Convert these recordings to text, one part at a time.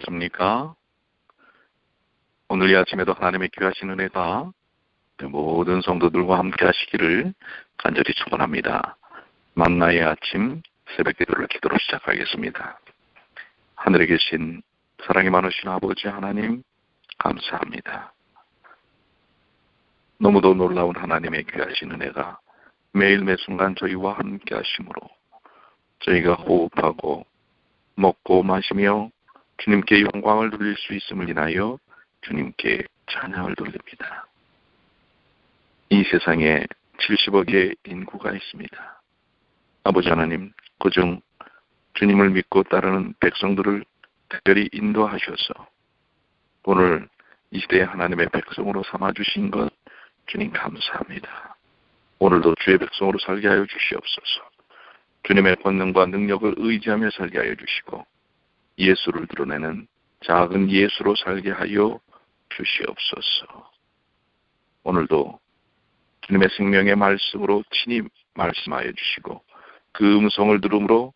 계십니까? 오늘 이 아침에도 하나님의 귀하신 은혜가 모든 성도들과 함께 하시기를 간절히 축원합니다. 만나의 아침 새벽 기도로 시작하겠습니다. 하늘에 계신 사랑이 많으신 아버지 하나님 감사합니다. 너무도 놀라운 하나님의 귀하신 은혜가 매일 매순간 저희와 함께 하심으로 저희가 호흡하고 먹고 마시며 주님께 영광을 돌릴 수 있음을 인하여 주님께 찬양을 돌립니다. 이 세상에 70억의 인구가 있습니다. 아버지 하나님, 그중 주님을 믿고 따르는 백성들을 특별히 인도하셔서 오늘 이 시대에 하나님의 백성으로 삼아주신 것 주님 감사합니다. 오늘도 주의 백성으로 살게 하여 주시옵소서. 주님의 권능과 능력을 의지하며 살게 하여 주시고 예수를 드러내는 작은 예수로 살게 하여 주시옵소서. 오늘도 주님의 생명의 말씀으로 친히 말씀하여 주시고 그 음성을 들음으로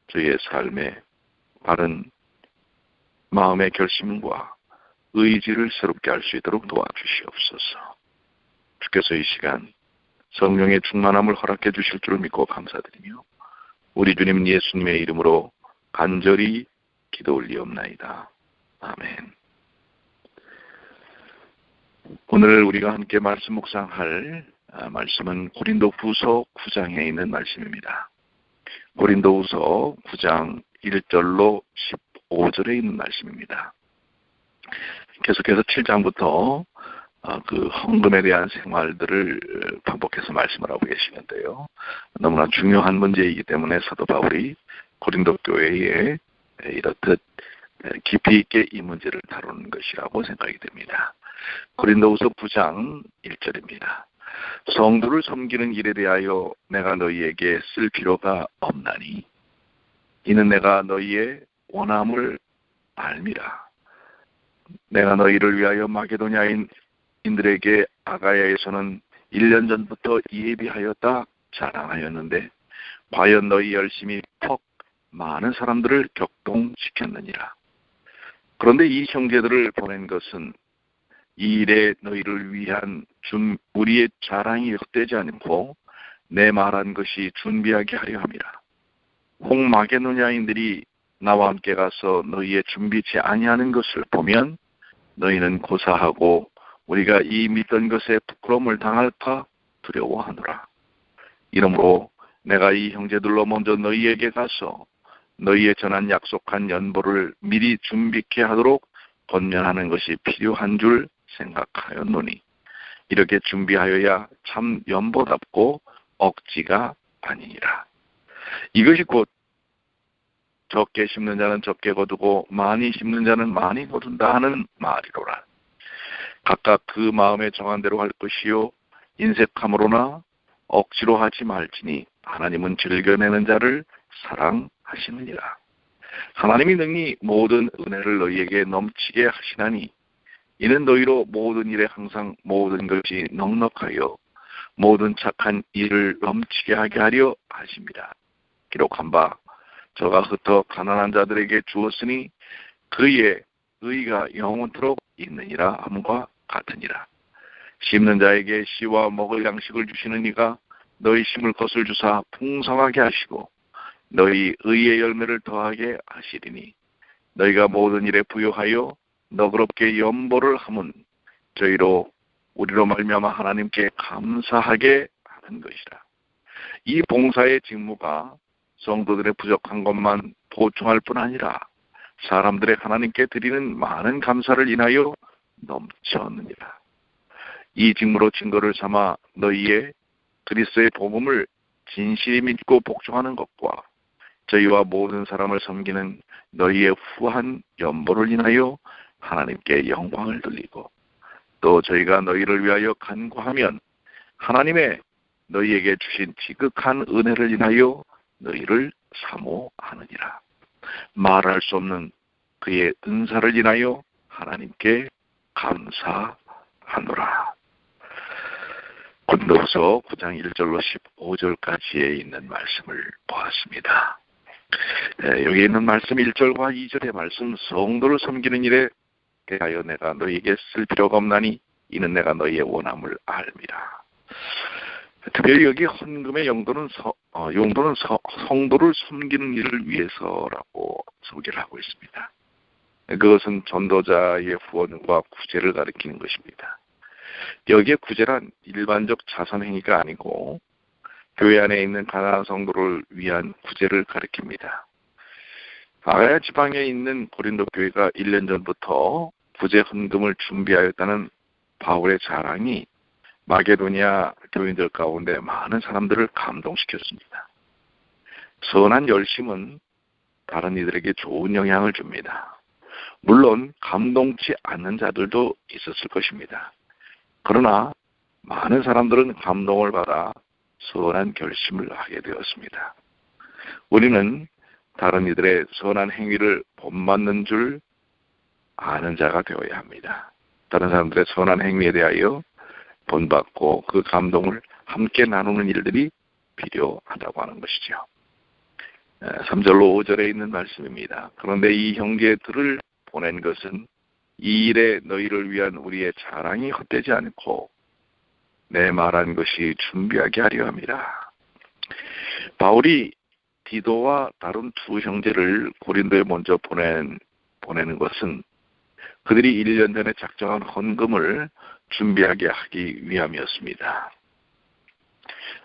저희의 삶에 바른 마음의 결심과 의지를 새롭게 할 수 있도록 도와주시옵소서. 주께서 이 시간 성령의 충만함을 허락해 주실 줄을 믿고 감사드리며 우리 주님 예수님의 이름으로 간절히 기도 올리옵나이다. 아멘. 오늘 우리가 함께 말씀 묵상할 말씀은 고린도후서 9장에 있는 말씀입니다. 고린도후서 9장 1절로 15절에 있는 말씀입니다. 계속해서 7장부터 그 헌금에 대한 생활들을 반복해서 말씀을 하고 계시는데요. 너무나 중요한 문제이기 때문에 사도 바울이 고린도 교회에 이렇듯 깊이 있게 이 문제를 다루는 것이라고 생각이 됩니다. 고린도후서 9장 1절입니다. 성도를 섬기는 일에 대하여 내가 너희에게 쓸 필요가 없나니 이는 내가 너희의 원함을 알미라. 내가 너희를 위하여 마게도냐인들에게 아가야에서는 1년 전부터 예비하였다 자랑하였는데 과연 너희 열심히 퍽 많은 사람들을 격동시켰느니라. 그런데 이 형제들을 보낸 것은 이 일에 너희를 위한 우리의 자랑이 헛되지 않고 내 말한 것이 준비하게 하려 함이라. 혹 마게도냐인들이 나와 함께 가서 너희의 준비치 아니하는 것을 보면 너희는 고사하고 우리가 이 믿던 것에 부끄러움을 당할까 두려워하노라. 이러므로 내가 이 형제들로 먼저 너희에게 가서 너희의 전한 약속한 연보를 미리 준비케 하도록 권면하는 것이 필요한 줄 생각하였노니 이렇게 준비하여야 참 연보답고 억지가 아니니라. 이것이 곧 적게 심는 자는 적게 거두고 많이 심는 자는 많이 거둔다 하는 말이로라. 각각 그 마음에 정한 대로 할 것이요 인색함으로나 억지로 하지 말지니 하나님은 즐겨내는 자를 사랑하시느니라. 하나님이 능히 모든 은혜를 너희에게 넘치게 하시나니 이는 너희로 모든 일에 항상 모든 것이 넉넉하여 모든 착한 일을 넘치게 하게 하려 하십니다. 기록한 바 저가 흩어 가난한 자들에게 주었으니 그의 의가 영원토록 있느니라 함과 같으니라. 심는 자에게 씨와 먹을 양식을 주시는 이가 너희 심을 것을 주사 풍성하게 하시고 너희 의의 열매를 더하게 하시리니 너희가 모든 일에 부요하여 너그럽게 연보를 하면 우리로 말미암아 하나님께 감사하게 하는 것이라. 이 봉사의 직무가 성도들의 부족한 것만 보충할 뿐 아니라 사람들의 하나님께 드리는 많은 감사를 인하여 넘쳤느니라. 이 직무로 증거를 삼아 너희의 그리스도의 복음을 진실히 믿고 복종하는 것과 저희와 모든 사람을 섬기는 너희의 후한 연보를 인하여 하나님께 영광을 돌리고 또 저희가 너희를 위하여 간구하면 하나님의 너희에게 주신 지극한 은혜를 인하여 너희를 사모하느니라. 말할 수 없는 그의 은사를 인하여 하나님께 감사하노라. 고린도후서 9장 1절로 15절까지에 있는 말씀을 보았습니다. 여기 있는 말씀 1절과 2절의 말씀, 성도를 섬기는 일에 대하여 내가 너희에게 쓸 필요가 없나니 이는 내가 너희의 원함을 알미라. 특별히 여기 헌금의 용도는 성도를 섬기는 일을 위해서라고 소개를 하고 있습니다. 그것은 전도자의 후원과 구제를 가리키는 것입니다. 여기에 구제란 일반적 자선행위가 아니고 교회 안에 있는 가난한 성도를 위한 구제를 가리킵니다. 아가야 지방에 있는 고린도 교회가 1년 전부터 구제 헌금을 준비하였다는 바울의 자랑이 마게도니아 교인들 가운데 많은 사람들을 감동시켰습니다. 선한 열심은 다른 이들에게 좋은 영향을 줍니다. 물론 감동치 않는 자들도 있었을 것입니다. 그러나 많은 사람들은 감동을 받아 선한 결심을 하게 되었습니다. 우리는 다른 이들의 선한 행위를 본받는 줄 아는 자가 되어야 합니다. 다른 사람들의 선한 행위에 대하여 본받고 그 감동을 함께 나누는 일들이 필요하다고 하는 것이죠. 3절로 5절에 있는 말씀입니다. 그런데 이 형제들을 보낸 것은 이 일에 너희를 위한 우리의 자랑이 헛되지 않고 내 말한 것이 준비하게 하려 함이라. 바울이 디도와 다른 두 형제를 고린도에 먼저 보내는 것은 그들이 1년 전에 작정한 헌금을 준비하게 하기 위함이었습니다.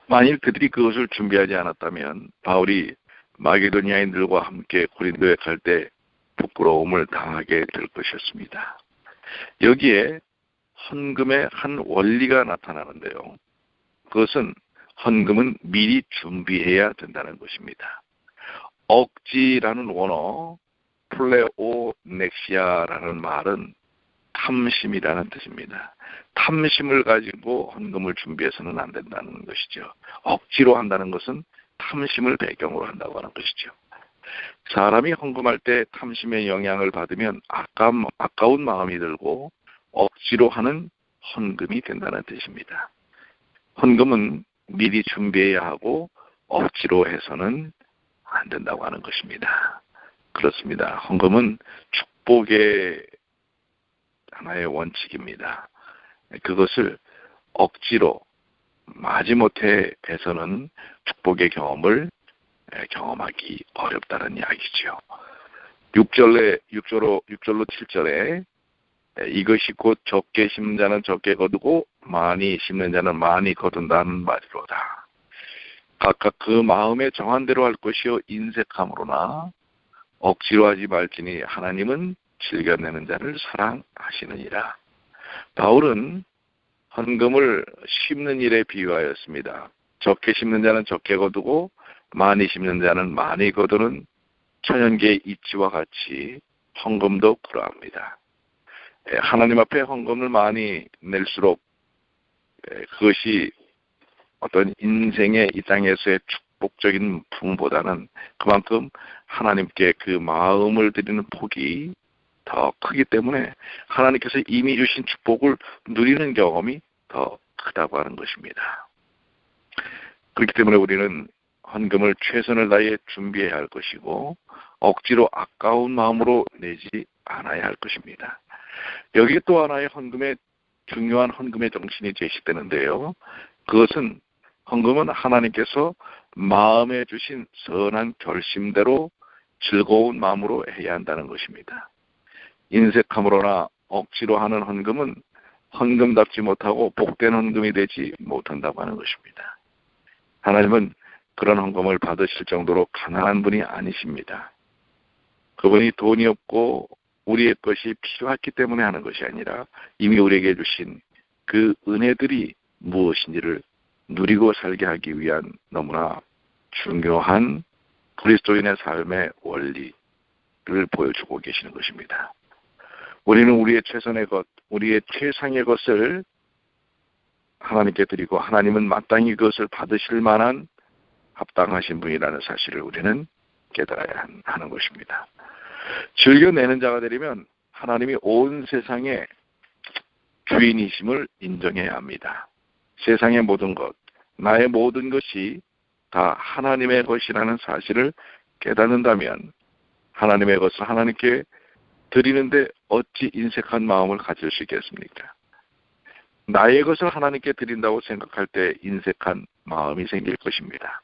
만일 그들이 그것을 준비하지 않았다면 바울이 마게도니아인들과 함께 고린도에 갈 때 부끄러움을 당하게 될 것이었습니다. 여기에 헌금의 한 원리가 나타나는데요. 그것은 헌금은 미리 준비해야 된다는 것입니다. 억지라는 원어 플레오넥시아라는 말은 탐심이라는 뜻입니다. 탐심을 가지고 헌금을 준비해서는 안 된다는 것이죠. 억지로 한다는 것은 탐심을 배경으로 한다고 하는 것이죠. 사람이 헌금할 때 탐심의 영향을 받으면 아까운 마음이 들고 억지로 하는 헌금이 된다는 뜻입니다. 헌금은 미리 준비해야 하고 억지로 해서는 안 된다고 하는 것입니다. 그렇습니다. 헌금은 축복의 하나의 원칙입니다. 그것을 억지로 마지못해 해서는 축복의 경험을 경험하기 어렵다는 이야기죠. 6절로 7절에 이것이 곧 적게 심는 자는 적게 거두고 많이 심는 자는 많이 거둔다는 말이로다. 각각 그 마음에 정한 대로 할 것이요 인색함으로나 억지로 하지 말지니 하나님은 즐겨내는 자를 사랑하시느니라. 바울은 헌금을 심는 일에 비유하였습니다. 적게 심는 자는 적게 거두고 많이 심는 자는 많이 거두는 천연계의 이치와 같이 헌금도 그러합니다. 하나님 앞에 헌금을 많이 낼수록 그것이 어떤 인생의 이 땅에서의 축복적인 부분보다는 그만큼 하나님께 그 마음을 드리는 폭이 더 크기 때문에 하나님께서 이미 주신 축복을 누리는 경험이 더 크다고 하는 것입니다. 그렇기 때문에 우리는 헌금을 최선을 다해 준비해야 할 것이고 억지로 아까운 마음으로 내지 않아야 할 것입니다. 여기 또 하나의 중요한 헌금의 정신이 제시되는데요. 그것은 헌금은 하나님께서 마음에 주신 선한 결심대로 즐거운 마음으로 해야 한다는 것입니다. 인색함으로나 억지로 하는 헌금은 헌금답지 못하고 복된 헌금이 되지 못한다고 하는 것입니다. 하나님은 그런 헌금을 받으실 정도로 가난한 분이 아니십니다. 그분이 돈이 없고 우리의 것이 필요했기 때문에 하는 것이 아니라 이미 우리에게 주신 그 은혜들이 무엇인지를 누리고 살게 하기 위한 너무나 중요한 그리스도인의 삶의 원리를 보여주고 계시는 것입니다. 우리는 우리의 최선의 것, 우리의 최상의 것을 하나님께 드리고 하나님은 마땅히 그것을 받으실 만한 합당하신 분이라는 사실을 우리는 깨달아야 하는 것입니다. 즐겨내는 자가 되려면 하나님이 온 세상의 주인이심을 인정해야 합니다. 세상의 모든 것, 나의 모든 것이 다 하나님의 것이라는 사실을 깨닫는다면 하나님의 것을 하나님께 드리는데 어찌 인색한 마음을 가질 수 있겠습니까? 나의 것을 하나님께 드린다고 생각할 때 인색한 마음이 생길 것입니다.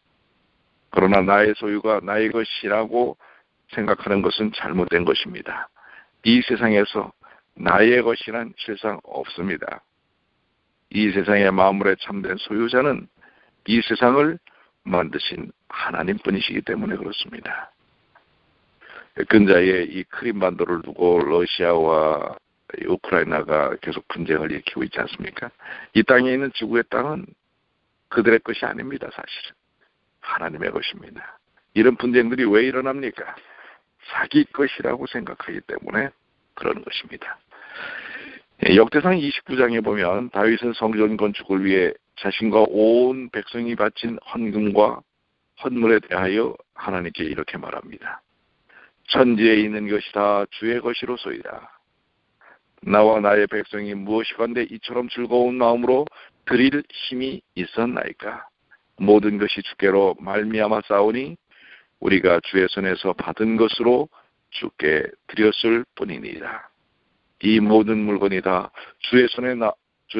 그러나 나의 소유가 나의 것이라고 생각하는 것은 잘못된 것입니다. 이 세상에서 나의 것이란 실상 없습니다. 이 세상의 만물의 참된 소유자는 이 세상을 만드신 하나님뿐이시기 때문에 그렇습니다. 근자에 이 크림반도를 두고 러시아와 우크라이나가 계속 분쟁을 일으키고 있지 않습니까? 이 땅에 있는 지구의 땅은 그들의 것이 아닙니다. 사실은 하나님의 것입니다. 이런 분쟁들이 왜 일어납니까? 자기 것이라고 생각하기 때문에 그런 것입니다. 역대상 29장에 보면 다윗은 성전 건축을 위해 자신과 온 백성이 바친 헌금과 헌물에 대하여 하나님께 이렇게 말합니다. 천지에 있는 것이 다 주의 것이로소이다. 나와 나의 백성이 무엇이건대 이처럼 즐거운 마음으로 드릴 힘이 있었나이까. 모든 것이 주께로 말미암아 싸우니 우리가 주의 손에서 받은 것으로 주께 드렸을 뿐이니라. 이 모든 물건이 다 주의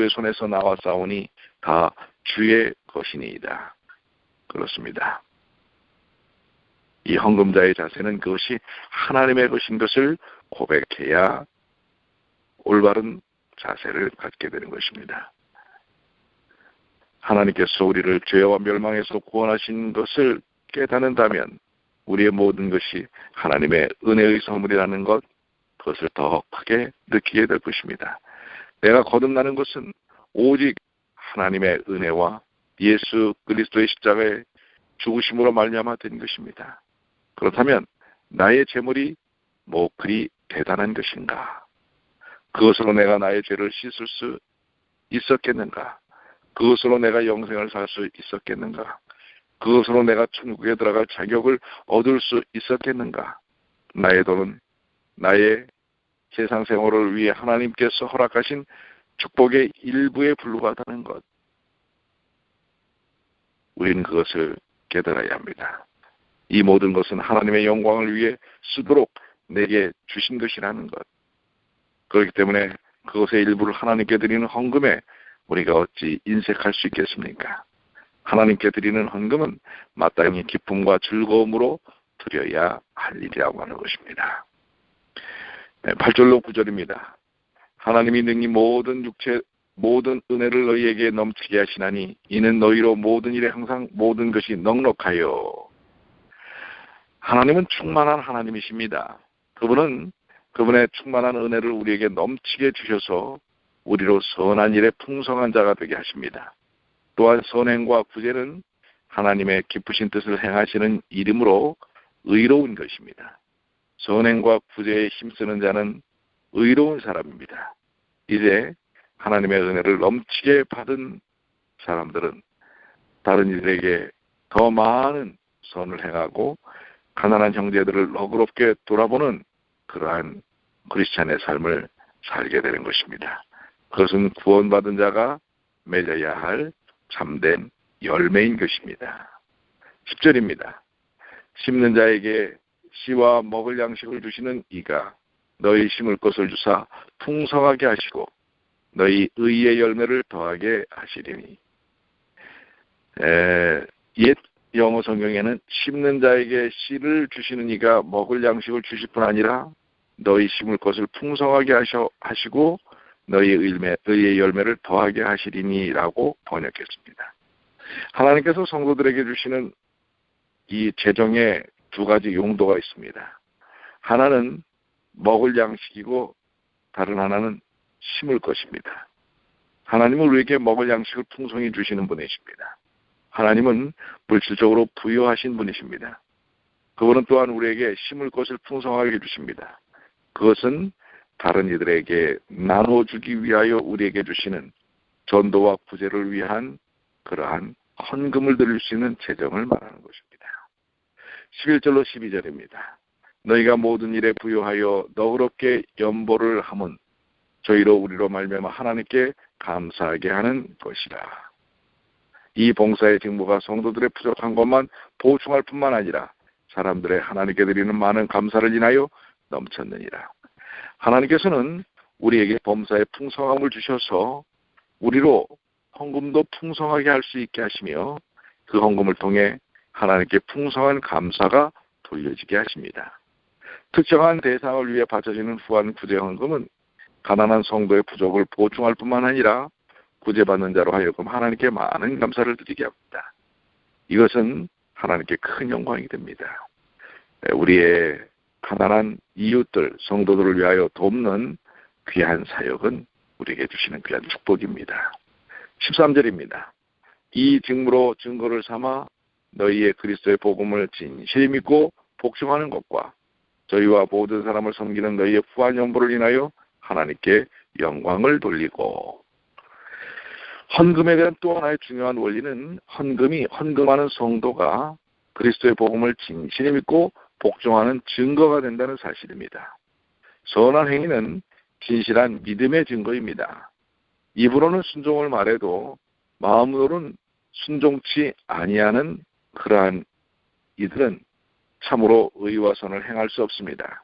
손에서 나와 싸우니 다 주의 것이니이다. 그렇습니다. 이 헌금자의 자세는 그것이 하나님의 것인 것을 고백해야 올바른 자세를 갖게 되는 것입니다. 하나님께서 우리를 죄와 멸망에서 구원하신 것을 깨닫는다면 우리의 모든 것이 하나님의 은혜의 선물이라는 것, 그것을 더 크게 느끼게 될 것입니다. 내가 거듭나는 것은 오직 하나님의 은혜와 예수 그리스도의 십자가의 죽으심으로 말미암아 된 것입니다. 그렇다면 나의 재물이 뭐 그리 대단한 것인가? 그것으로 내가 나의 죄를 씻을 수 있었겠는가? 그것으로 내가 영생을 살 수 있었겠는가? 그것으로 내가 천국에 들어갈 자격을 얻을 수 있었겠는가? 나의 돈은 나의 세상 생활을 위해 하나님께서 허락하신 축복의 일부에 불과하다는 것. 우리는 그것을 깨달아야 합니다. 이 모든 것은 하나님의 영광을 위해 쓰도록 내게 주신 것이라는 것. 그렇기 때문에 그것의 일부를 하나님께 드리는 헌금에 우리가 어찌 인색할 수 있겠습니까? 하나님께 드리는 헌금은 마땅히 기쁨과 즐거움으로 드려야 할 일이라고 하는 것입니다. 8절로 9절입니다. 하나님이 능히 모든 은혜를 너희에게 넘치게 하시나니 이는 너희로 모든 일에 항상 모든 것이 넉넉하여. 하나님은 충만한 하나님이십니다. 그분은 그분의 충만한 은혜를 우리에게 넘치게 주셔서 우리로 선한 일에 풍성한 자가 되게 하십니다. 또한 선행과 구제는 하나님의 기쁘신 뜻을 행하시는 이름으로 의로운 것입니다. 선행과 구제에 힘쓰는 자는 의로운 사람입니다. 이제 하나님의 은혜를 넘치게 받은 사람들은 다른 이들에게 더 많은 선을 행하고 가난한 형제들을 너그럽게 돌아보는 그러한 크리스찬의 삶을 살게 되는 것입니다. 그것은 구원받은 자가 맺어야 할 참된 열매인 것입니다. 10절입니다. 심는 자에게 씨와 먹을 양식을 주시는 이가 너희 심을 것을 주사 풍성하게 하시고 너희 의의 열매를 더하게 하시리니. 옛 영어 성경에는 심는 자에게 씨를 주시는 이가 먹을 양식을 주실 뿐 아니라 너희 심을 것을 풍성하게 하시고 너희 의의 열매를 더하게 하시리니라고 번역했습니다. 하나님께서 성도들에게 주시는 이 재정의 두 가지 용도가 있습니다. 하나는 먹을 양식이고 다른 하나는 심을 것입니다. 하나님은 우리에게 먹을 양식을 풍성히 주시는 분이십니다. 하나님은 물질적으로 부여하신 분이십니다. 그분은 또한 우리에게 심을 것을 풍성하게 주십니다. 그것은 다른 이들에게 나눠주기 위하여 우리에게 주시는 전도와 구제를 위한 그러한 헌금을 드릴 수 있는 재정을 말하는 것입니다. 11절로 12절입니다. 너희가 모든 일에 부여하여 너그럽게 연보를 함은 저희로 우리로 말미암아 하나님께 감사하게 하는 것이라. 이 봉사의 직무가 성도들의 부족한 것만 보충할 뿐만 아니라 사람들의 하나님께 드리는 많은 감사를 인하여 넘쳤느니라. 하나님께서는 우리에게 범사의 풍성함을 주셔서 우리로 헌금도 풍성하게 할 수 있게 하시며 그 헌금을 통해 하나님께 풍성한 감사가 돌려지게 하십니다. 특정한 대상을 위해 바쳐지는 후한 구제 헌금은 가난한 성도의 부족을 보충할 뿐만 아니라 구제받는 자로 하여금 하나님께 많은 감사를 드리게 합니다. 이것은 하나님께 큰 영광이 됩니다. 우리의 가난한 이웃들, 성도들을 위하여 돕는 귀한 사역은 우리에게 주시는 귀한 축복입니다. 13절입니다. 이 직무로 증거를 삼아 너희의 그리스도의 복음을 진실히 믿고 복종하는 것과 저희와 모든 사람을 섬기는 너희의 후한 연보를 인하여 하나님께 영광을 돌리고. 헌금에 대한 또 하나의 중요한 원리는 헌금하는 성도가 그리스도의 복음을 진실히 믿고 복종하는 증거가 된다는 사실입니다. 선한 행위는 진실한 믿음의 증거입니다. 입으로는 순종을 말해도 마음으로는 순종치 아니하는 그러한 이들은 참으로 의와 선을 행할 수 없습니다.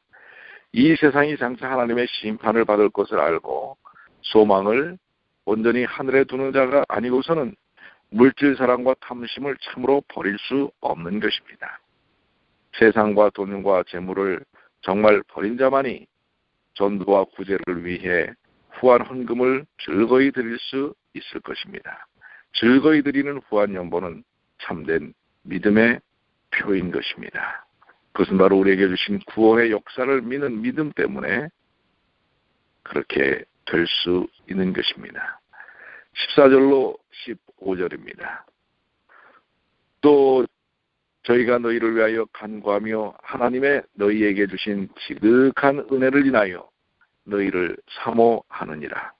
이 세상이 장차 하나님의 심판을 받을 것을 알고 소망을 온전히 하늘에 두는 자가 아니고서는 물질 사랑과 탐심을 참으로 버릴 수 없는 것입니다. 세상과 돈과 재물을 정말 버린 자만이 전도와 구제를 위해 후한 헌금을 즐거이 드릴 수 있을 것입니다. 즐거이 드리는 후한 연보는 참된 믿음의 표인 것입니다. 그것은 바로 우리에게 주신 구원의 역사를 믿는 믿음 때문에 그렇게 될 수 있는 것입니다. 14절로 15절입니다. 또 저희가 너희를 위하여 간구하며 하나님의 너희에게 주신 지극한 은혜를 인하여 너희를 사모하느니라.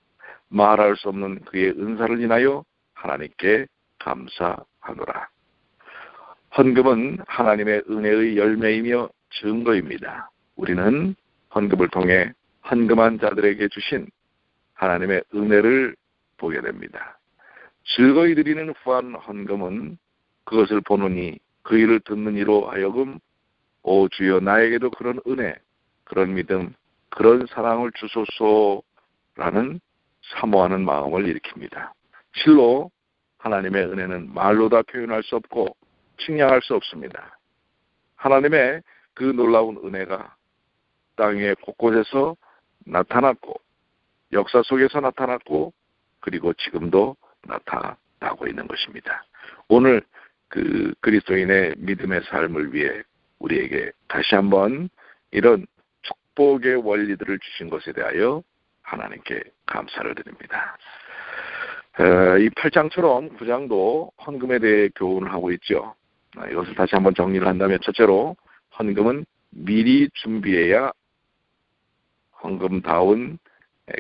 말할 수 없는 그의 은사를 인하여 하나님께 감사하노라. 헌금은 하나님의 은혜의 열매이며 증거입니다. 우리는 헌금을 통해 헌금한 자들에게 주신 하나님의 은혜를 보게 됩니다. 즐거이 드리는 후한 헌금은 그것을 보느니 그 일을 듣는 이로 하여금 오 주여 나에게도 그런 은혜, 그런 믿음, 그런 사랑을 주소서라는 사모하는 마음을 일으킵니다. 실로 하나님의 은혜는 말로 다 표현할 수 없고 측량할 수 없습니다. 하나님의 그 놀라운 은혜가 땅의 곳곳에서 나타났고 역사 속에서 나타났고 그리고 지금도 나타나고 있는 것입니다. 오늘 그 그리스도인의 믿음의 삶을 위해 우리에게 다시 한번 이런 축복의 원리들을 주신 것에 대하여 하나님께 감사를 드립니다. 이 8장처럼 9장도 헌금에 대해 교훈을 하고 있죠. 이것을 다시 한번 정리를 한다면 첫째로 헌금은 미리 준비해야 헌금다운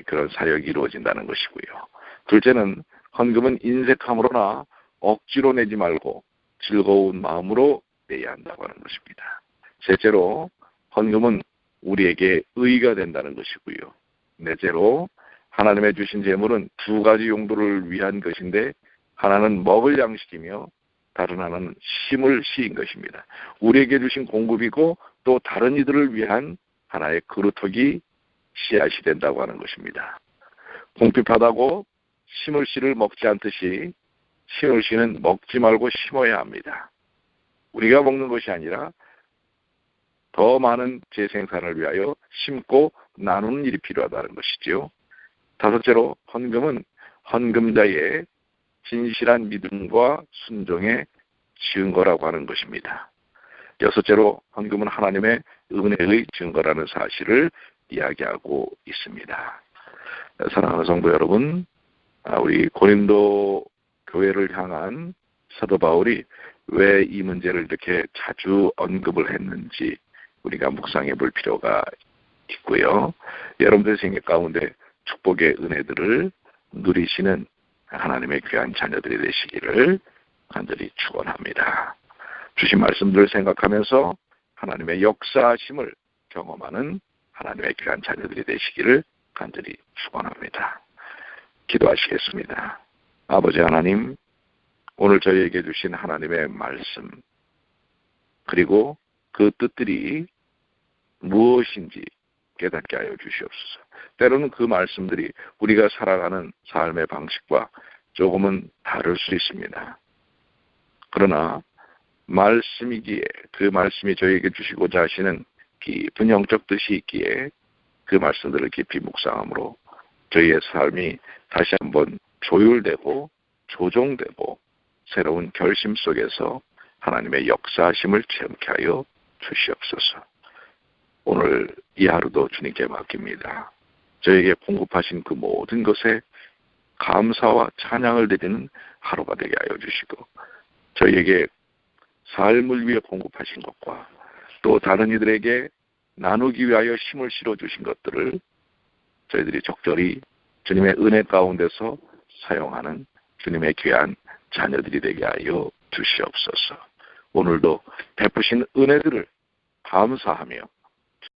그런 사역이 이루어진다는 것이고요. 둘째는 헌금은 인색함으로나 억지로 내지 말고 즐거운 마음으로 내야 한다고 하는 것입니다. 셋째로 헌금은 우리에게 의가 된다는 것이고요. 넷째로 하나님의 주신 재물은 두 가지 용도를 위한 것인데 하나는 먹을 양식이며 다른 하나는 심을 시인 것입니다. 우리에게 주신 공급이고 또 다른 이들을 위한 하나의 그루터기 씨앗이 된다고 하는 것입니다. 궁핍하다고 심을 씨를 먹지 않듯이 심을 씨는 먹지 말고 심어야 합니다. 우리가 먹는 것이 아니라 더 많은 재생산을 위하여 심고 나누는 일이 필요하다는 것이지요. 다섯째로 헌금은 헌금자의 진실한 믿음과 순종의 증거라고 하는 것입니다. 여섯째로 헌금은 하나님의 은혜의 증거라는 사실을 이야기하고 있습니다. 사랑하는 성도 여러분, 우리 고린도 교회를 향한 사도 바울이 왜 이 문제를 이렇게 자주 언급을 했는지 우리가 묵상해 볼 필요가 있고요. 여러분들 생각 가운데 축복의 은혜들을 누리시는 하나님의 귀한 자녀들이 되시기를 간절히 축원합니다. 주신 말씀들을 생각하면서 하나님의 역사하심을 경험하는 하나님의 귀한 자녀들이 되시기를 간절히 축원합니다. 기도하시겠습니다. 아버지 하나님, 오늘 저희에게 주신 하나님의 말씀 그리고 그 뜻들이 무엇인지 깨닫게 하여 주시옵소서. 때로는 그 말씀들이 우리가 살아가는 삶의 방식과 조금은 다를 수 있습니다. 그러나 말씀이기에 그 말씀이 저희에게 주시고자 하시는 깊은 영적 뜻이 있기에 그 말씀들을 깊이 묵상함으로 저희의 삶이 다시 한번 조율되고 조정되고 새로운 결심 속에서 하나님의 역사하심을 체험케 하여 주시옵소서. 오늘 이 하루도 주님께 맡깁니다. 저에게 공급하신 그 모든 것에 감사와 찬양을 드리는 하루가 되게 하여 주시고 저희에게 삶을 위해 공급하신 것과 또 다른 이들에게 나누기 위하여 힘을 실어주신 것들을 저희들이 적절히 주님의 은혜 가운데서 사용하는 주님의 귀한 자녀들이 되게 하여 주시옵소서. 오늘도 베푸신 은혜들을 감사하며